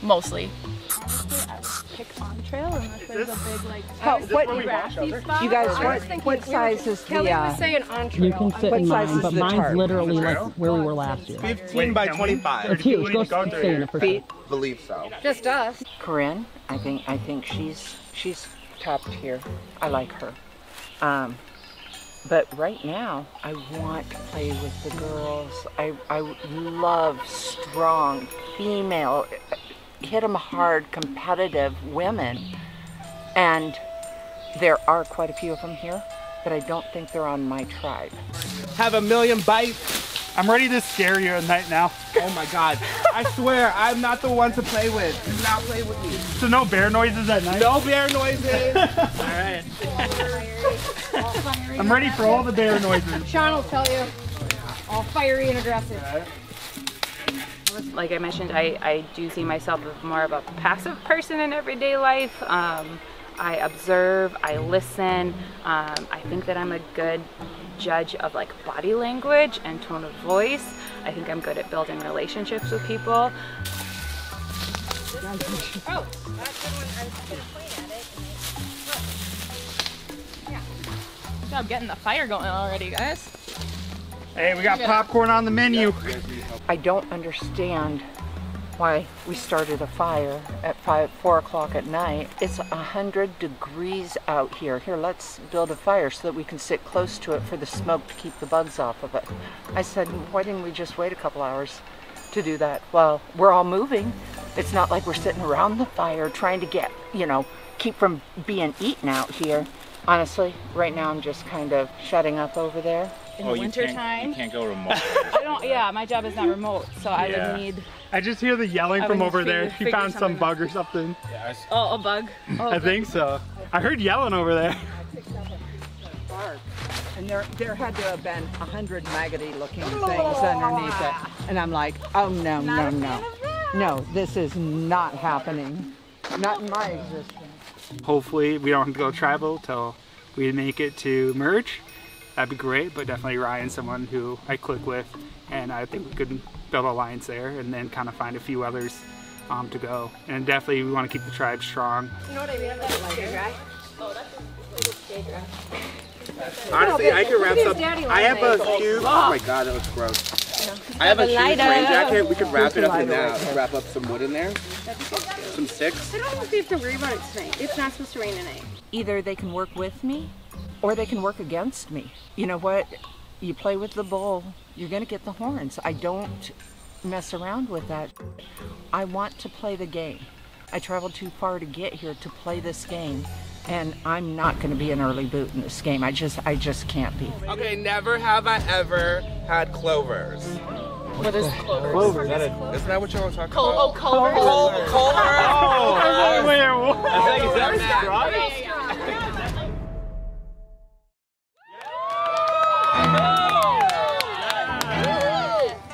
mostly. Pick on trail unless there's a big like You guys, what size is the Kelly was saying on trail. You can sit in mine, but mine's literally like where we were last year. 15 by 25. It's huge. Go stay in it for sure. Believe so. Just us. Corinne, I think she's top tier. I like her. But right now, I want to play with the girls. I love strong, female, hit 'em hard, competitive women. And there are quite a few of them here, but I don't think they're on my tribe. Have a million bites. I'm ready to scare you at night now. Oh my God. I swear, I'm not the one to play with. Do not play with me. So no bear noises at night? No bear noises. All right. I'm ready for all the bear noises. Sean will tell you. All fiery and aggressive. Like I mentioned, I do see myself as more of a passive person in everyday life. I observe, I listen. I think that I'm a good judge of like body language and tone of voice. I think I'm good at building relationships with people. Oh, that's the one I was gonna point at it. Good job getting the fire going already, guys. Hey, we got popcorn on the menu. I don't understand why we started a fire at 4 o'clock at night. It's 100 degrees out here. Here, let's build a fire so that we can sit close to it for the smoke to keep the bugs off of it. I said, why didn't we just wait a couple hours to do that? Well, we're all moving. It's not like we're sitting around the fire trying to get, you know, keep from being eaten out here. Honestly, right now I'm just kind of shutting up over there. In the winter time. You can't go remote. Yeah, my job is not remote, so I would need. I just hear the yelling from over there. He found some bug or something. Oh, a bug? Oh, I think so. I heard yelling over there. And there had to have been 100 maggoty looking things underneath it. And I'm like, oh no, no, no. No, this is not happening. Not in my existence. Hopefully we don't have to go tribal till we make it to merge. That'd be great, but definitely Ryan's someone who I click with, and I think we could build an alliance there and then kind of find a few others to go. And definitely we want to keep the tribe strong. You know what I mean? That's like right? Oh, that's a stage right? Honestly, I can wrap some. I have a few. Oh my God, that looks gross. I have a huge rain jacket. We could wrap it up in that. Wrap up some wood in there. Some sticks. I don't know if we have to worry about it tonight. It's not supposed to rain tonight. Either they can work with me or they can work against me. You know what? You play with the bull, you're gonna get the horns. I don't mess around with that. I want to play the game. I traveled too far to get here to play this game, and I'm not going to be an early boot in this game. I just can't be. Okay, never have I ever had clovers. What is clover? Isn't that what y'all were talking about? Oh, Culver.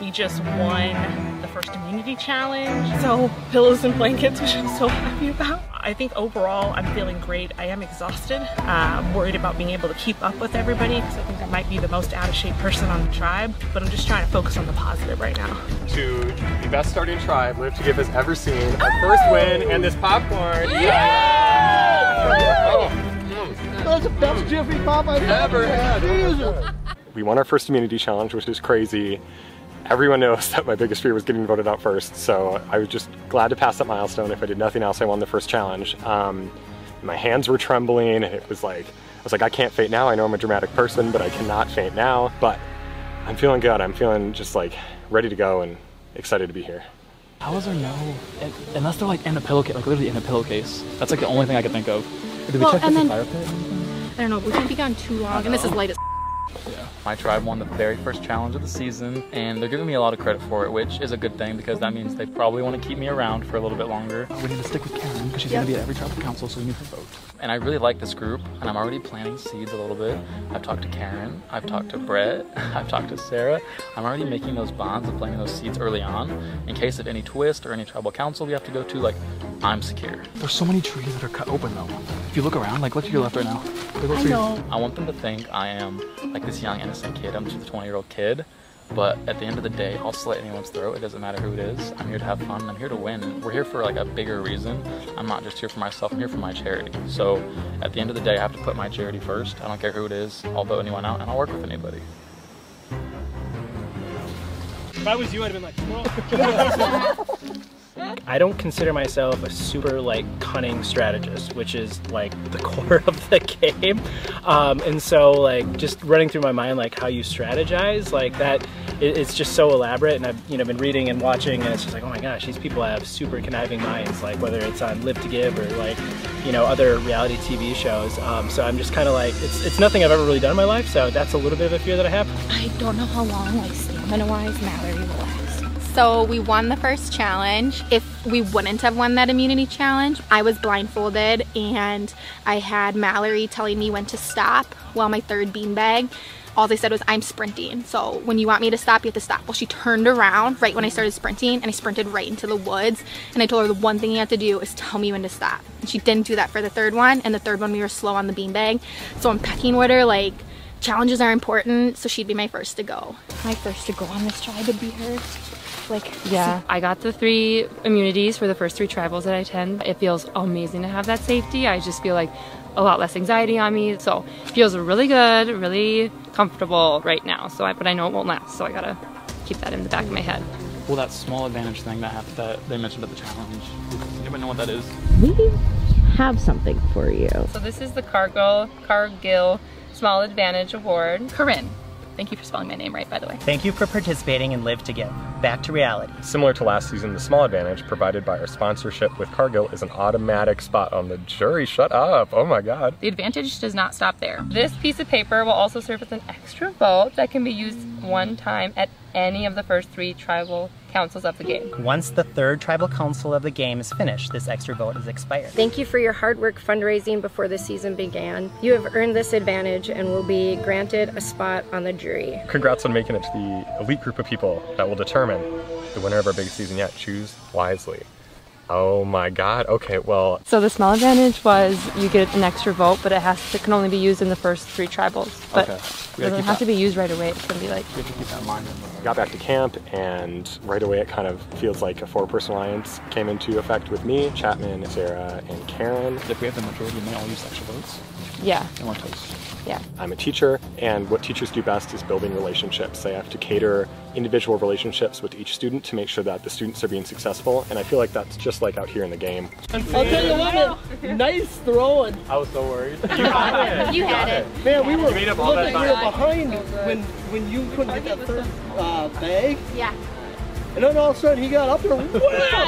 We just won the first immunity challenge. So pillows and blankets, which I'm so happy about. I think overall I'm feeling great. I am exhausted. I'm worried about being able to keep up with everybody because I think I might be the most out of shape person on the tribe, but I'm just trying to focus on the positive right now. To the best starting tribe Live to Give has ever seen. Our first win and this popcorn. That's the best Jiffy Pop I've ever had. Jesus. We won our first immunity challenge, which is crazy. Everyone knows that my biggest fear was getting voted out first, so I was just glad to pass that milestone. If I did nothing else, I won the first challenge. My hands were trembling, and it was like, I was like, I can't faint now. I know I'm a dramatic person, but I cannot faint now. But I'm feeling good. I'm feeling just like ready to go and excited to be here. How is there no, unless they're like in a pillowcase, like literally in a pillowcase. That's like the only thing I could think of. Did we check the fire pit? I don't know, we can't be gone too long, and this is light as Yeah. My tribe won the very first challenge of the season, and they're giving me a lot of credit for it, which is a good thing because that means they probably want to keep me around for a little bit longer. We need to stick with Karen because she's going to be at every tribal council, so we need her vote. And I really like this group, and I'm already planting seeds a little bit. I've talked to Karen, I've talked to Brett, I've talked to Sarah. I'm already making those bonds and planting those seeds early on in case of any twist or any tribal council we have to go to, like, I'm secure. There's so many trees that are cut open though. If you look around, like look to your left right now. I know. I want them to think I am like this young innocent kid. I'm just a 20-year-old kid. But at the end of the day, I'll slit anyone's throat. It doesn't matter who it is. I'm here to have fun. I'm here to win. And we're here for like a bigger reason. I'm not just here for myself. I'm here for my charity. So at the end of the day, I have to put my charity first. I don't care who it is. I'll vote anyone out and I'll work with anybody. If I was you, I'd have been like, no. I don't consider myself a super like cunning strategist, which is like the core of the game. And so like just running through my mind like how you strategize like that, it's just so elaborate. And I've been reading and watching, and it's just like, oh my gosh, these people have super conniving minds. Like whether it's on Live to Give or like other reality TV shows. So I'm just kind of like it's nothing I've ever really done in my life. So that's a little bit of a fear that I have. I don't know how long like stamina-wise Mallory will last. So we won the first challenge. If we wouldn't have won that immunity challenge, I was blindfolded and I had Mallory telling me when to stop while my third beanbag. All they said was, I'm sprinting. So when you want me to stop, you have to stop. Well, she turned around right when I started sprinting and I sprinted right into the woods. And I told her the one thing you have to do is tell me when to stop. And she didn't do that for the third one. And the third one we were slow on the beanbag. So I'm pecking with her like, challenges are important. So she'd be my first to go. My first to go on this tribe would be her. Yeah, I got the 3 immunities for the first 3 tribals that I attend. It feels amazing to have that safety. I just feel like a lot less anxiety on me. So it feels really good, really comfortable right now. But I know it won't last, so I gotta keep that in the back of my head. Well, that small advantage thing that they mentioned at the challenge, you anybody know what that is? We have something for you. So this is the Cargill Small Advantage Award. Corinne. Thank you for spelling my name right, by the way. Thank you for participating in Live to Give. Back to reality. Similar to last season, the small advantage provided by our sponsorship with Cargill is an automatic spot on the jury. Shut up, oh my God. The advantage does not stop there. This piece of paper will also serve as an extra vote that can be used one time at any of the first 3 tribal councils of the game. Once the 3rd tribal council of the game is finished, this extra vote is expired. Thank you for your hard work fundraising before the season began. You have earned this advantage and will be granted a spot on the jury. Congrats on making it to the elite group of people that will determine the winner of our biggest season yet. Choose wisely. Oh my God, okay, well. So the small advantage was you get an extra vote, but it can only be used in the first 3 tribals. But okay. it doesn't have to be used right away. It's gonna be like. We have to keep that in mind. Got back to camp, and right away it kind of feels like a 4-person alliance came into effect with me, Chapman, Sarah, and Karen. If we have the majority, we may all use extra votes. Yeah. And one toast. Yeah. I'm a teacher, and what teachers do best is building relationships. They have to cater individual relationships with each student to make sure that the students are being successful, and I feel like that's just like out here in the game. I'll tell you what, nice throwing. I was so worried. You had it. You had it. Man, we were made up all that we were behind when you couldn't get that third bag. Yeah. And then all of a sudden he got up there.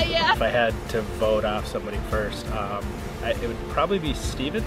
Yeah. If I had to vote off somebody first, it would probably be Steven.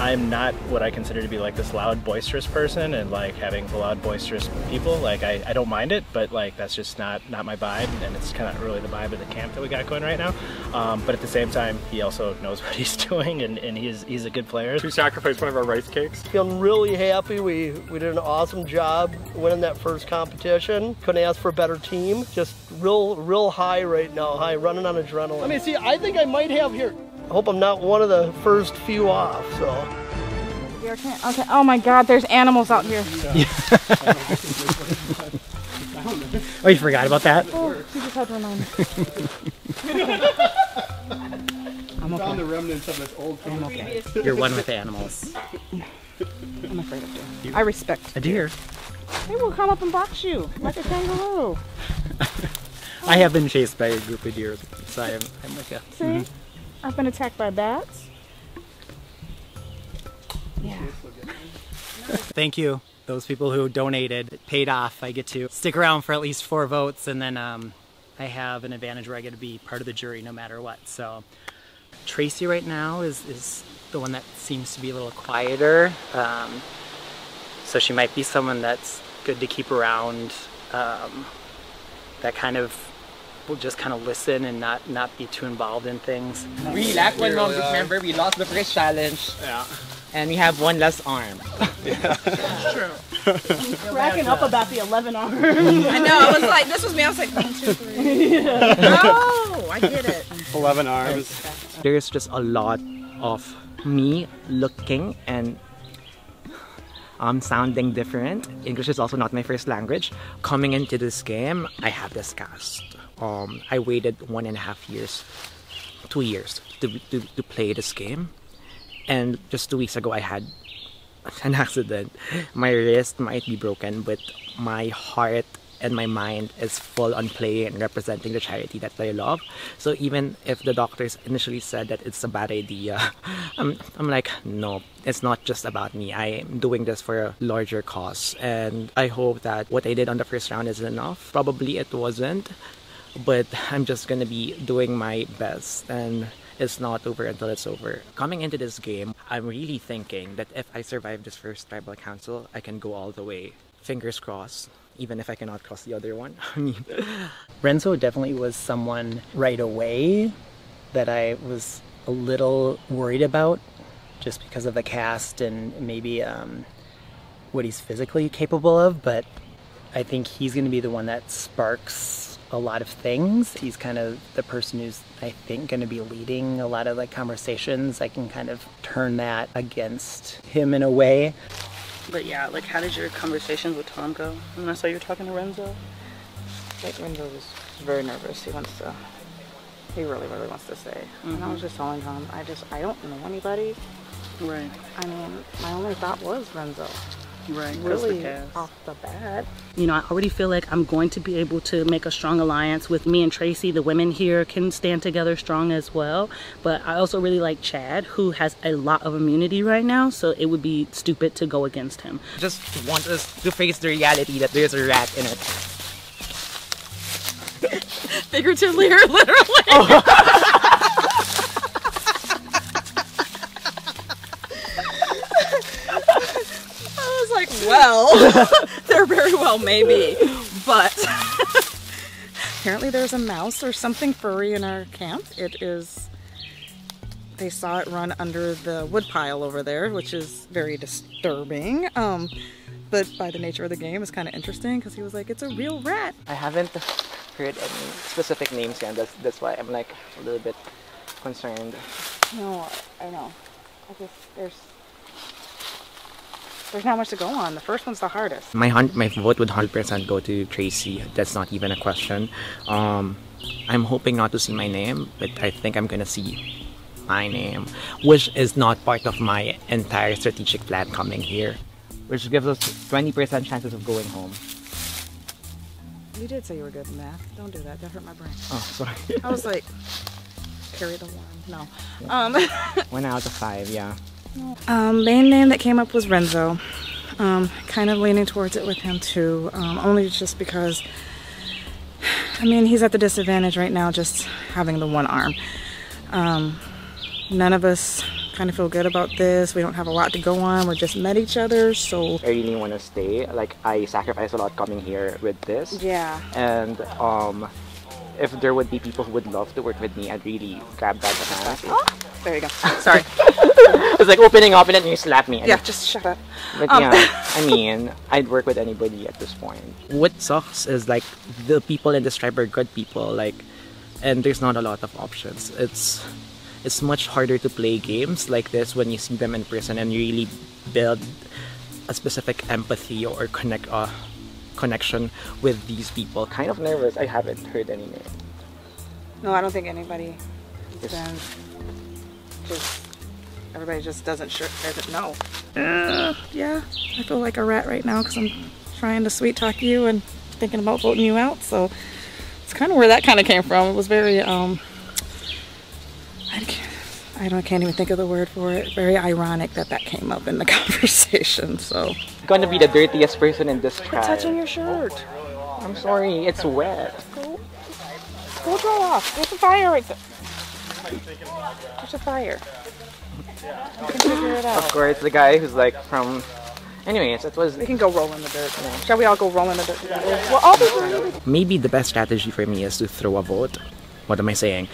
I'm not what I consider to be like this loud, boisterous person, and like having loud, boisterous people, like I don't mind it, but like that's just not my vibe, and it's kind of really the vibe of the camp that we got going right now. But at the same time, he also knows what he's doing, and he's a good player. To sacrifice one of our rice cakes. Feeling really happy. We did an awesome job winning that first competition. Couldn't ask for a better team. Just real high right now. High, running on adrenaline. Let me see. I think I might have here. I hope I'm not one of the first few off. So. Okay. Oh my God, there's animals out here. Oh, you forgot about that? Oh, you just had to remind me. I'm okay. Found the remnants of this old I'm okay. You're one with the animals. I'm afraid of deer. I respect a deer. They will come up and box you like a kangaroo. I have been chased by a group of deer, so I'm with you. See? I've been attacked by bats. Yeah. Thank you, those people who donated. It paid off. I get to stick around for at least 4 votes, and then I have an advantage where I get to be part of the jury no matter what. So Tracy right now is the one that seems to be a little quieter. So she might be someone that's good to keep around, that kind of will just kind of listen and not be too involved in things. We lack one more group member. We lost the first challenge. Yeah. And we have one less arm. Yeah. True. I'm cracking up about the 11 arms. I know. I was like, this was me. I was like, 1, 2, 3. Yeah. Oh, I get it. 11 arms. There's just a lot of me looking and sounding different. English is also not my first language. Coming into this game, I have this cast. I waited 1.5 years, 2 years to play this game. And just 2 weeks ago, I had an accident. My wrist might be broken, but my heart and my mind is full on playing and representing the charity that I love. So even if the doctors initially said that it's a bad idea, I'm like, no, it's not just about me. I am doing this for a larger cause. And I hope that what I did on the first round is enough. Probably it wasn't, but I'm just gonna be doing my best, and it's not over until it's over. Coming into this game, I'm really thinking that if I survive this first tribal council, I can go all the way. Fingers crossed, even if I cannot cross the other one. Renzo definitely was someone right away that I was a little worried about, just because of the cast and maybe what he's physically capable of, but I think he's going to be the one that sparks a lot of things. He's kind of the person who's, I think, going to be leading a lot of like conversations. I can kind of turn that against him in a way. But yeah, like how did your conversations with Tom go? When I saw you were talking to Renzo? Like Renzo was very nervous. He really wants to stay. And I was just telling him, I don't know anybody. Right. I mean, my only thought was Renzo. Right. Really off the bat. You know, I already feel like I'm going to be able to make a strong alliance with me and Tracy. The women here can stand together strong as well. But I also really like Chad, who has a lot of immunity right now. So it would be stupid to go against him. Just want us to face the reality that there's a rat in it. Figuratively or literally? Oh. Well, there very well may be, but apparently there's a mouse or something furry in our camp. They saw it run under the wood pile over there, which is very disturbing. But by the nature of the game, it's kind of interesting because he was like, it's a real rat. I haven't heard any specific names yet. That's why I'm like a little bit concerned. No, I know. There's not much to go on. The first one's the hardest. My vote would 100% go to Tracy. That's not even a question. I'm hoping not to see my name, but I think I'm gonna see my name, which is not part of my entire strategic plan coming here, which gives us 20% chances of going home. You did say you were good in math. Don't do that. That hurt my brain. Oh, sorry. I was like, carry the one. No. Yeah. 1 out of 5, yeah. Main name that came up was Renzo. Kind of leaning towards it with him too, only just because, I mean, he's at the disadvantage right now just having the one arm. None of us kind of feel good about this. We don't have a lot to go on. We just met each other, so I really want to stay. Like, I sacrificed a lot coming here with this. Yeah. And if there would be people who would love to work with me, I'd really grab that chance. Oh, there you go. Sorry. It's like opening up and then you slap me. Yeah, just shut up. But yeah, I mean, I'd work with anybody at this point. What sucks is like the people in this tribe are good people, like, and there's not a lot of options. It's much harder to play games like this when you see them in person and you really build a specific empathy or connection with these people. Kind of nervous. I haven't heard any name. No, I don't think anybody. Everybody just doesn't know. Yeah, I feel like a rat right now because I'm trying to sweet talk you and thinking about voting you out. So it's kind of where that kind of came from. It was very I can't even think of the word for it. Very ironic that came up in the conversation. So I'm gonna be the dirtiest person in this tribe. Quit touching your shirt. I'm sorry, it's wet. Go draw off. There's a fire right there. There's a fire. You can figure it out. Of course, the guy who's like from. Anyways, it was. We can go roll in the dirt. Shall we all go roll in the dirt together? Well, all the Maybe the best strategy for me is to throw a vote. What am I saying?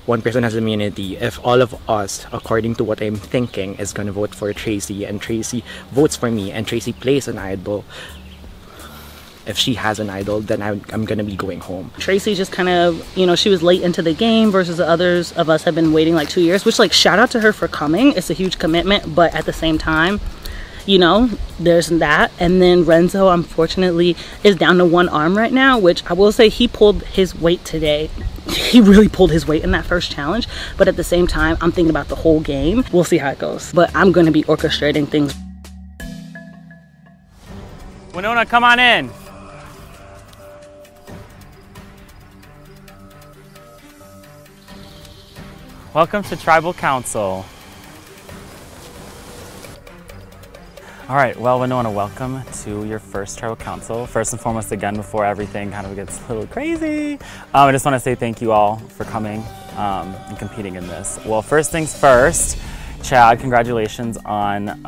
One person has immunity. If all of us, according to what I'm thinking, is gonna vote for Tracy, and Tracy votes for me, and Tracy plays an idol. If she has an idol, then I'm gonna be going home. Tracy just kind of, you know, she was late into the game versus the others of us have been waiting like 2 years, which, like, shout out to her for coming. It's a huge commitment, but at the same time, you know, there's that. And then Renzo, unfortunately, is down to one arm right now, which I will say he pulled his weight today. He really pulled his weight in that first challenge, but at the same time, I'm thinking about the whole game. We'll see how it goes, but I'm gonna be orchestrating things. Winona, come on in. Welcome to Tribal Council. All right, well, Winona, welcome to your first Tribal Council. First and foremost, again, before everything kind of gets a little crazy, I just want to say thank you all for coming and competing in this. Well, first things first, Chad, congratulations on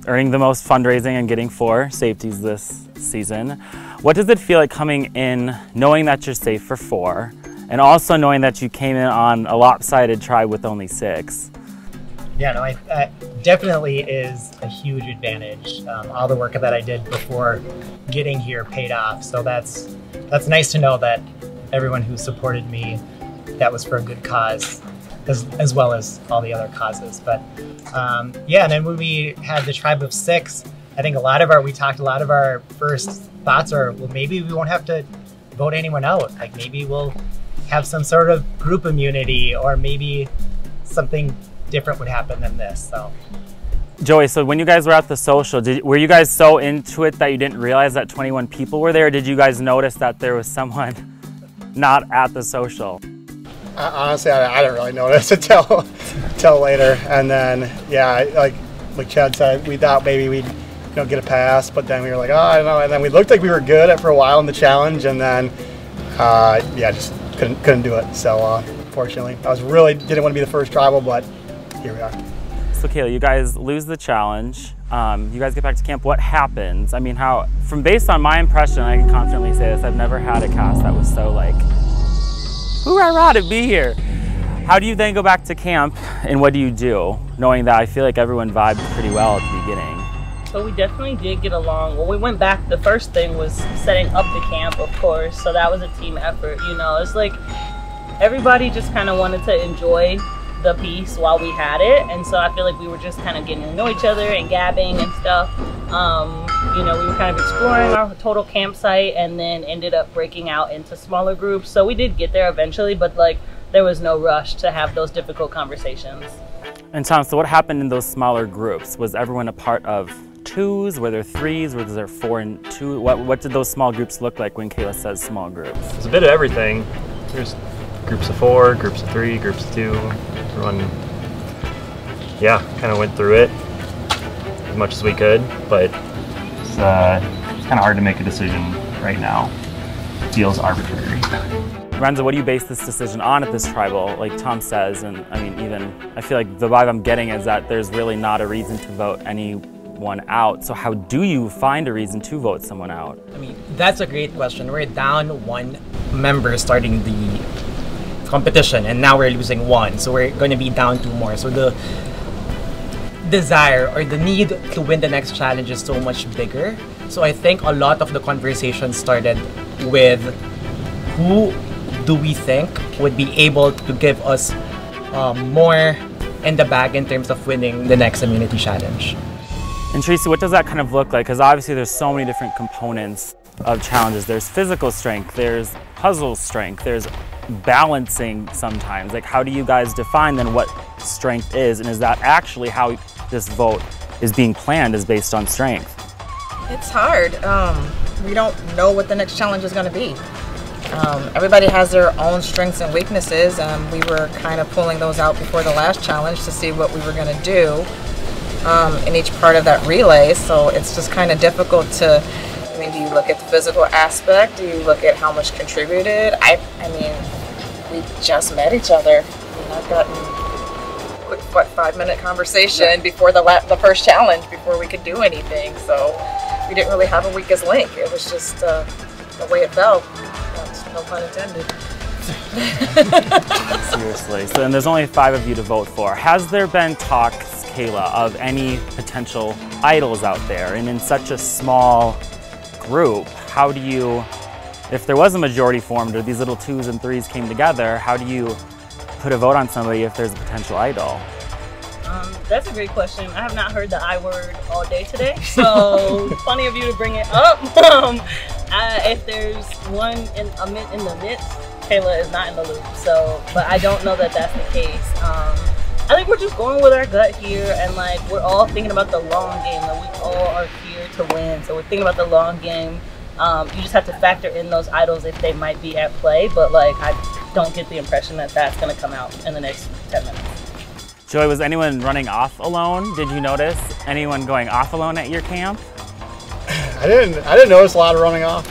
earning the most fundraising and getting 4 safeties this season. What does it feel like coming in, knowing that you're safe for 4, and also knowing that you came in on a lopsided tribe with only 6? Yeah, no, definitely is a huge advantage. All the work that I did before getting here paid off. So that's nice to know that everyone who supported me, that was for a good cause, as well as all the other causes. But yeah, and then when we had the tribe of 6, I think a lot of our first thoughts are, well, maybe we won't have to vote anyone out. Like maybe we'll have some sort of group immunity, or maybe something different would happen than this. So Joey, so when you guys were at the social, were you guys so into it that you didn't realize that 21 people were there? Or did you guys notice that there was someone not at the social? Honestly, I didn't really notice until later. And then, yeah, like Chad said, we thought maybe we'd get a pass, but then we were like, oh, I don't know. And then we looked like we were good for a while in the challenge, and then, yeah, just couldn't do it. So, unfortunately, didn't want to be the first tribal, but here we are. So Kayla, you guys lose the challenge. You guys get back to camp. What happens? I mean, based on my impression, I can confidently say this, I've never had a cast that was so like, hoorah to be here. How do you then go back to camp, and what do you do, knowing that I feel like everyone vibed pretty well at the beginning? So we definitely did get along. When we went back, the first thing was setting up the camp, of course. So that was a team effort, you know. It's like everybody just kind of wanted to enjoy the piece while we had it, and so I feel like we were just kind of getting to know each other and gabbing and stuff. You know, we were kind of exploring our total campsite, and then ended up breaking out into smaller groups. So we did get there eventually, but like there was no rush to have those difficult conversations. And Tom, so what happened in those smaller groups? Was everyone a part of 2s? Were there 3s? Was there 4 and 2? What did those small groups look like when Kayla says small groups? It's a bit of everything. There's groups of 4, groups of 3, groups of 2. Everyone, yeah, kind of went through it as much as we could, but it's kind of hard to make a decision right now. It feels arbitrary. Renza, what do you base this decision on at this tribal, like Tom says? And I mean, even, I feel like the vibe I'm getting is that there's really not a reason to vote anyone out. So how do you find a reason to vote someone out? I mean, that's a great question. We're down one member starting the competition, and now we're losing one. So we're going to be down two more. So the desire or the need to win the next challenge is so much bigger. So I think a lot of the conversation started with who do we think would be able to give us more in the bag in terms of winning the next immunity challenge. And Tracy, what does that kind of look like? Because obviously there's so many different components of challenges. There's physical strength, there's puzzle strength, there's balancing sometimes. Like, how do you guys define then what strength is? And is that actually how this vote is being planned, is based on strength? It's hard. We don't know what the next challenge is going to be. Everybody has their own strengths and weaknesses, and we were kind of pulling those out before the last challenge to see what we were going to do in each part of that relay. So it's just kind of difficult to, I mean, do you look at the physical aspect? Do you look at how much contributed? I mean, we just met each other. I mean, I've gotten a quick, 5-minute conversation before the first challenge, before we could do anything. So we didn't really have a weakest link. It was just the way it felt. No pun intended. Seriously. So then there's only 5 of you to vote for. Has there been talks, Kayla, of any potential idols out there? And in such a small group, how do you, if there was a majority formed or these little 2s and 3s came together, how do you put a vote on somebody if there's a potential idol? That's a great question. I have not heard the I word all day today, so funny of you to bring it up. If there's one in the midst, Kayla is not in the loop. So, but I don't know that that's the case. I think we're just going with our gut here, and like we're all thinking about the long game. That we all are here to win, so we're thinking about the long game. You just have to factor in those idols if they might be at play, but like I don't get the impression that that's going to come out in the next 10 minutes. Joey, was anyone running off alone? Did you notice anyone going off alone at your camp? I didn't notice a lot of running off.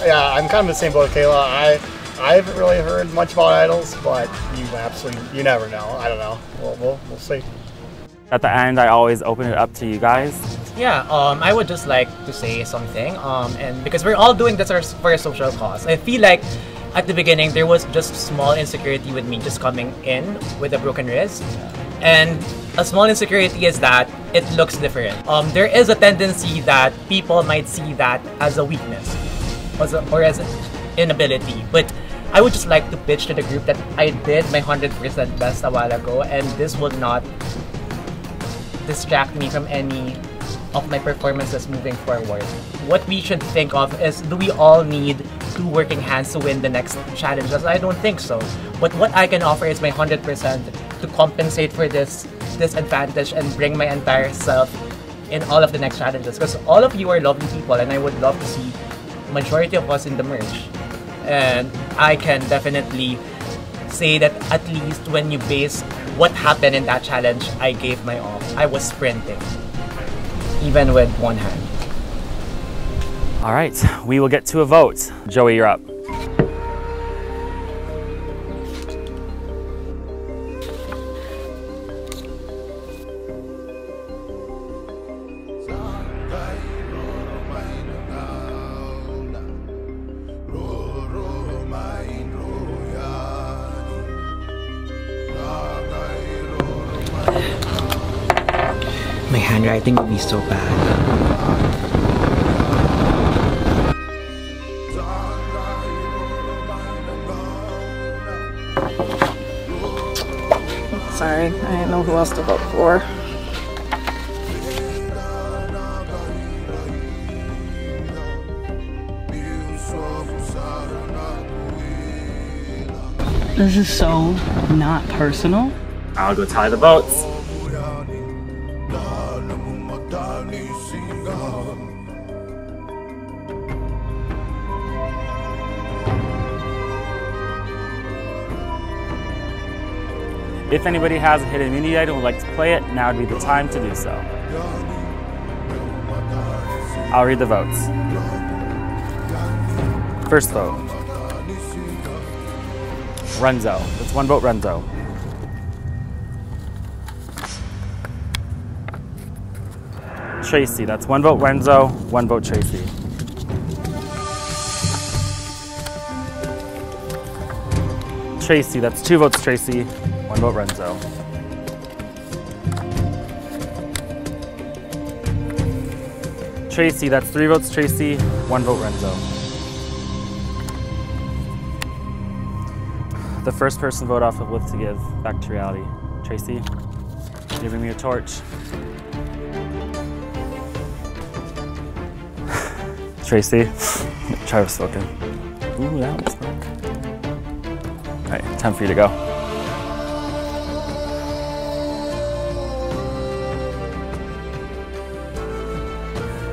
Yeah, I'm kind of in the same boat as Kayla. I haven't really heard much about idols, but you never know. I don't know. We'll see. At the end, I always open it up to you guys. Yeah, I would just like to say something, and because we're all doing this for a social cause. I feel like at the beginning there was just small insecurity with me just coming in with a broken wrist. And a small insecurity is that it looks different. There is a tendency that people might see that as a weakness or as an inability. But I would just like to pitch to the group that I did my 100% best a while ago, and this will not distract me from any of my performances moving forward. What we should think of is, do we all need 2 working hands to win the next challenges? I don't think so. But what I can offer is my 100% to compensate for this disadvantage and bring my entire self in all of the next challenges. Because all of you are lovely people, and I would love to see majority of us in the merge. And I can definitely say that at least when you base what happened in that challenge, I gave my all. I was sprinting, even with one hand. All right, we will get to a vote. Joey, you're up. My handwriting would be so bad. Sorry, I didn't know who else to vote for. This is so not personal. I'll go tie the votes. If anybody has a hidden immunity item and would like to play it, now would be the time to do so. I'll read the votes. First vote. Renzo. That's one vote, Renzo. Tracy. That's one vote, Renzo. One vote, Tracy. Tracy. That's two votes, Tracy. One vote, Renzo. Tracy. That's three votes, Tracy. One vote, Renzo. The first person vote off of Live to Give, back to reality. Tracy, giving me a torch. Tracy, try with spoken. Ooh, that one spoke. All right, time for you to go.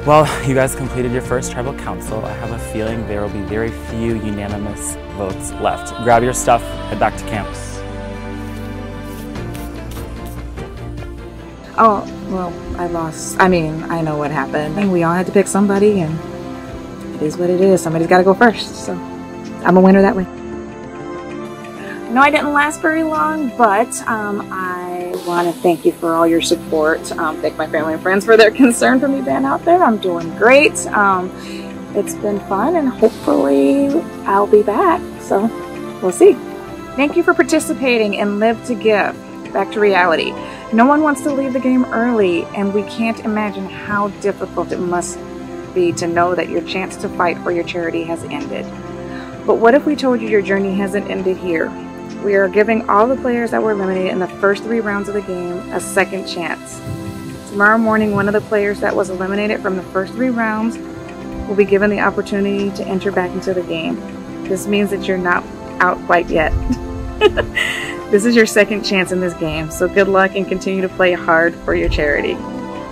Well, you guys completed your first tribal council. I have a feeling there will be very few unanimous votes left. Grab your stuff, head back to camp. Oh, well, I lost. I mean, I know what happened. I mean, we all had to pick somebody, and it is what it is. Somebody's got to go first, so I'm a winner that way. No, I didn't last very long, but I want to thank you for all your support. Thank my family and friends for their concern for me being out there. I'm doing great. It's been fun, and hopefully I'll be back, so we'll see. Thank you for participating in Live to Give, back to reality. No one wants to leave the game early, and we can't imagine how difficult it must be to know that your chance to fight for your charity has ended. But what if we told you your journey hasn't ended here? We are giving all the players that were eliminated in the first 3 rounds of the game a second chance. Tomorrow morning, one of the players that was eliminated from the first 3 rounds will be given the opportunity to enter back into the game. This means that you're not out quite yet. This is your second chance in this game, so good luck and continue to play hard for your charity.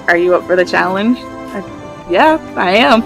Are you up for the challenge? Yeah, I am.